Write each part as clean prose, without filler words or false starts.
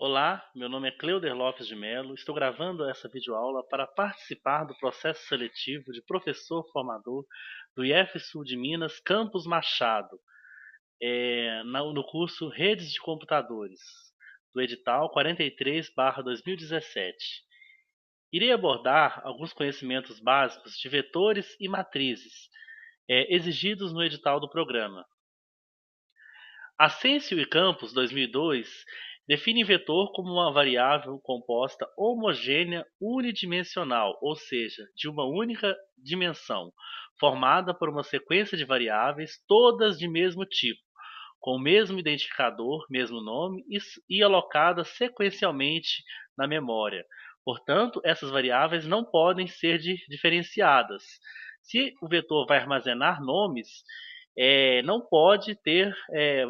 Olá, meu nome é Cleuder Lopes de Mello. Estou gravando essa videoaula para participar do processo seletivo de professor formador do IF Sul de Minas, Campus Machado, no curso Redes de Computadores, do edital 43/2017. Irei abordar alguns conhecimentos básicos de vetores e matrizes, exigidos no edital do programa. Ascencio e Campos, 2002, define vetor como uma variável composta homogênea unidimensional, ou seja, de uma única dimensão, formada por uma sequência de variáveis, todas de mesmo tipo, com o mesmo identificador, mesmo nome e alocadas sequencialmente na memória. Portanto, essas variáveis não podem ser diferenciadas. Se o vetor vai armazenar nomes, não pode ter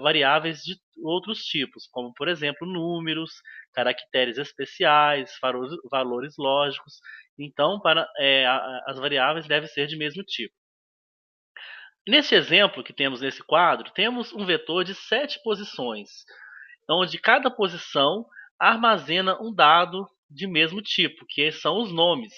variáveis de outros tipos, como, por exemplo, números, caracteres especiais, valores lógicos. Então, as variáveis devem ser de mesmo tipo. Neste exemplo que temos nesse quadro, temos um vetor de 7 posições, onde cada posição armazena um dado de mesmo tipo, que são os nomes.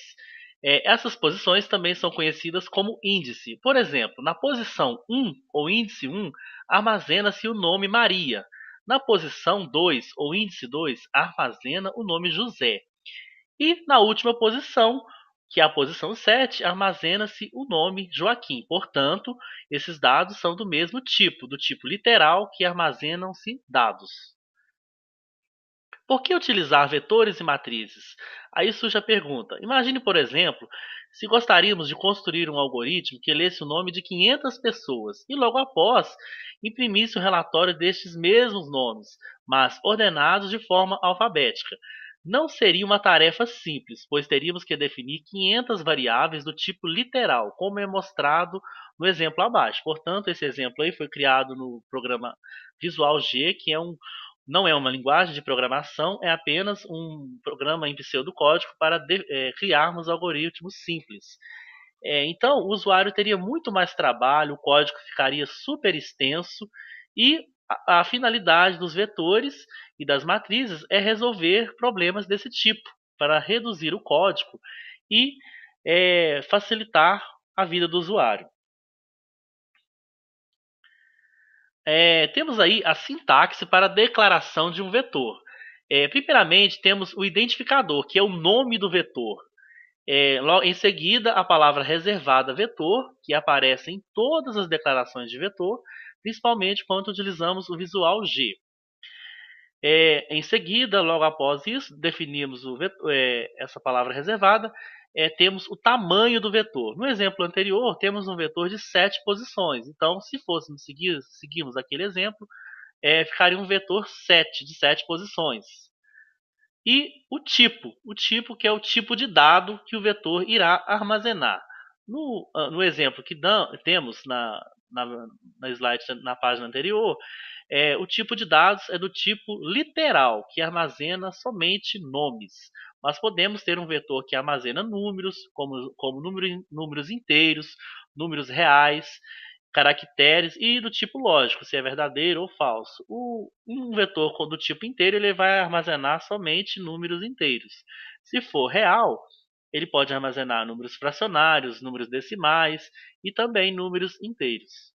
Essas posições também são conhecidas como índice. Por exemplo, na posição 1, ou índice 1, armazena-se o nome Maria. Na posição 2, ou índice 2, armazena o nome José. E na última posição, que é a posição 7, armazena-se o nome Joaquim. Portanto, esses dados são do mesmo tipo, do tipo literal, que armazenam-se dados. Por que utilizar vetores e matrizes? Aí surge a pergunta. Imagine, por exemplo, se gostaríamos de construir um algoritmo que lesse o nome de 500 pessoas e logo após imprimisse o relatório destes mesmos nomes, mas ordenados de forma alfabética. Não seria uma tarefa simples, pois teríamos que definir 500 variáveis do tipo literal, como é mostrado no exemplo abaixo. Portanto, esse exemplo aí foi criado no programa Visual G, que não é uma linguagem de programação, é apenas um programa em pseudocódigo para criarmos algoritmos simples. Então, o usuário teria muito mais trabalho, o código ficaria super extenso e a finalidade dos vetores e das matrizes é resolver problemas desse tipo, para reduzir o código e facilitar a vida do usuário. Temos aí a sintaxe para a declaração de um vetor. Primeiramente, temos o identificador, que é o nome do vetor. Em seguida, a palavra reservada vetor, que aparece em todas as declarações de vetor, principalmente quando utilizamos o visual G. Em seguida, logo após isso, definimos essa palavra reservada, temos o tamanho do vetor. No exemplo anterior, temos um vetor de 7 posições. Então, se fôssemos seguirmos aquele exemplo, ficaria um vetor 7, de 7 posições. E o tipo que é o tipo de dado que o vetor irá armazenar. No exemplo que temos na slide, na página anterior, o tipo de dados é do tipo literal, que armazena somente nomes. Mas podemos ter um vetor que armazena números, como números inteiros, números reais, caracteres e do tipo lógico, se é verdadeiro ou falso. Um vetor do tipo inteiro ele vai armazenar somente números inteiros. Se for real, ele pode armazenar números fracionários, números decimais e também números inteiros.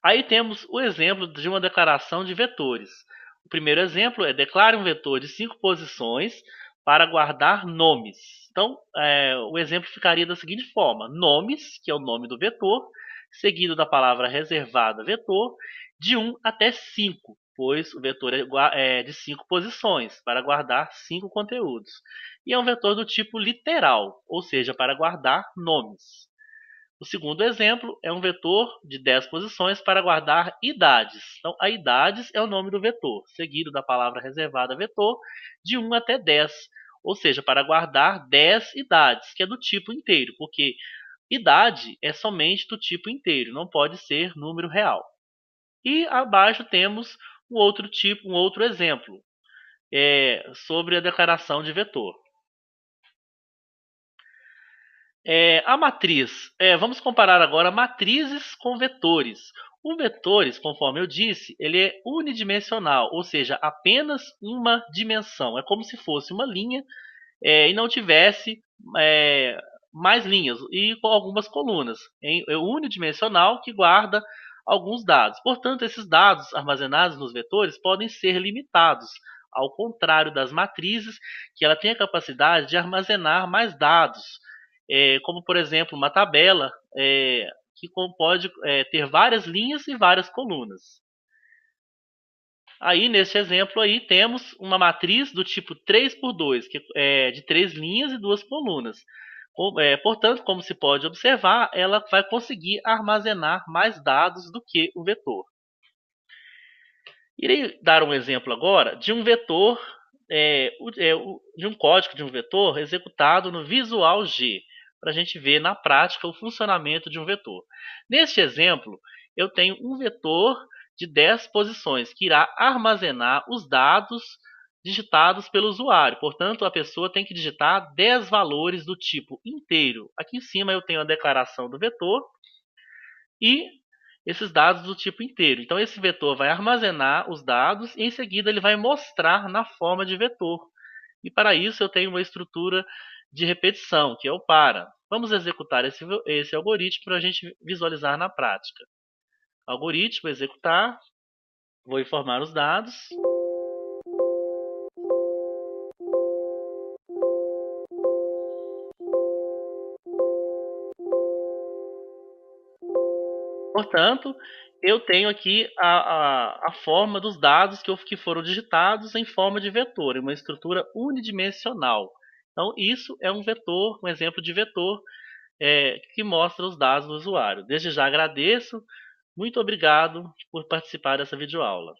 Aí temos o exemplo de uma declaração de vetores. O primeiro exemplo é: declare um vetor de 5 posições para guardar nomes. Então, o exemplo ficaria da seguinte forma: nomes, que é o nome do vetor, seguido da palavra reservada vetor, de 1 até 5, pois o vetor é de 5 posições, para guardar 5 conteúdos. E é um vetor do tipo literal, ou seja, para guardar nomes. O segundo exemplo é um vetor de 10 posições para guardar idades. Então, a idades é o nome do vetor, seguido da palavra reservada vetor, de 1 até 10, ou seja, para guardar 10 idades, que é do tipo inteiro, porque idade é somente do tipo inteiro, não pode ser número real. E abaixo temos um outro exemplo, sobre a declaração de vetor. A matriz. Vamos comparar agora matrizes com vetores. O vetores, conforme eu disse, ele é unidimensional, ou seja, apenas uma dimensão. É como se fosse uma linha e não tivesse é, mais linhas e com algumas colunas. É unidimensional que guarda alguns dados. Portanto, esses dados armazenados nos vetores podem ser limitados, ao contrário das matrizes, que ela tem a capacidade de armazenar mais dados, como por exemplo uma tabela que pode ter várias linhas e várias colunas. Aí, nesse exemplo aí, temos uma matriz do tipo 3x2, que é de 3 linhas e 2 colunas. Portanto, como se pode observar, ela vai conseguir armazenar mais dados do que o vetor. Irei dar um exemplo agora de um vetor, de um código de um vetor executado no Visual G, para a gente ver na prática o funcionamento de um vetor. Neste exemplo, eu tenho um vetor de 10 posições, que irá armazenar os dados digitados pelo usuário. Portanto, a pessoa tem que digitar 10 valores do tipo inteiro. Aqui em cima eu tenho a declaração do vetor e esses dados do tipo inteiro. Então, esse vetor vai armazenar os dados e, em seguida, ele vai mostrar na forma de vetor. E, para isso, eu tenho uma estrutura de repetição, que é o para. Vamos executar esse algoritmo para a gente visualizar na prática. Algoritmo, executar. Vou informar os dados. Portanto, eu tenho aqui a forma dos dados que foram digitados em forma de vetor, em uma estrutura unidimensional. Então, isso é um vetor, um exemplo de vetor que mostra os dados do usuário. Desde já agradeço. Muito obrigado por participar dessa videoaula.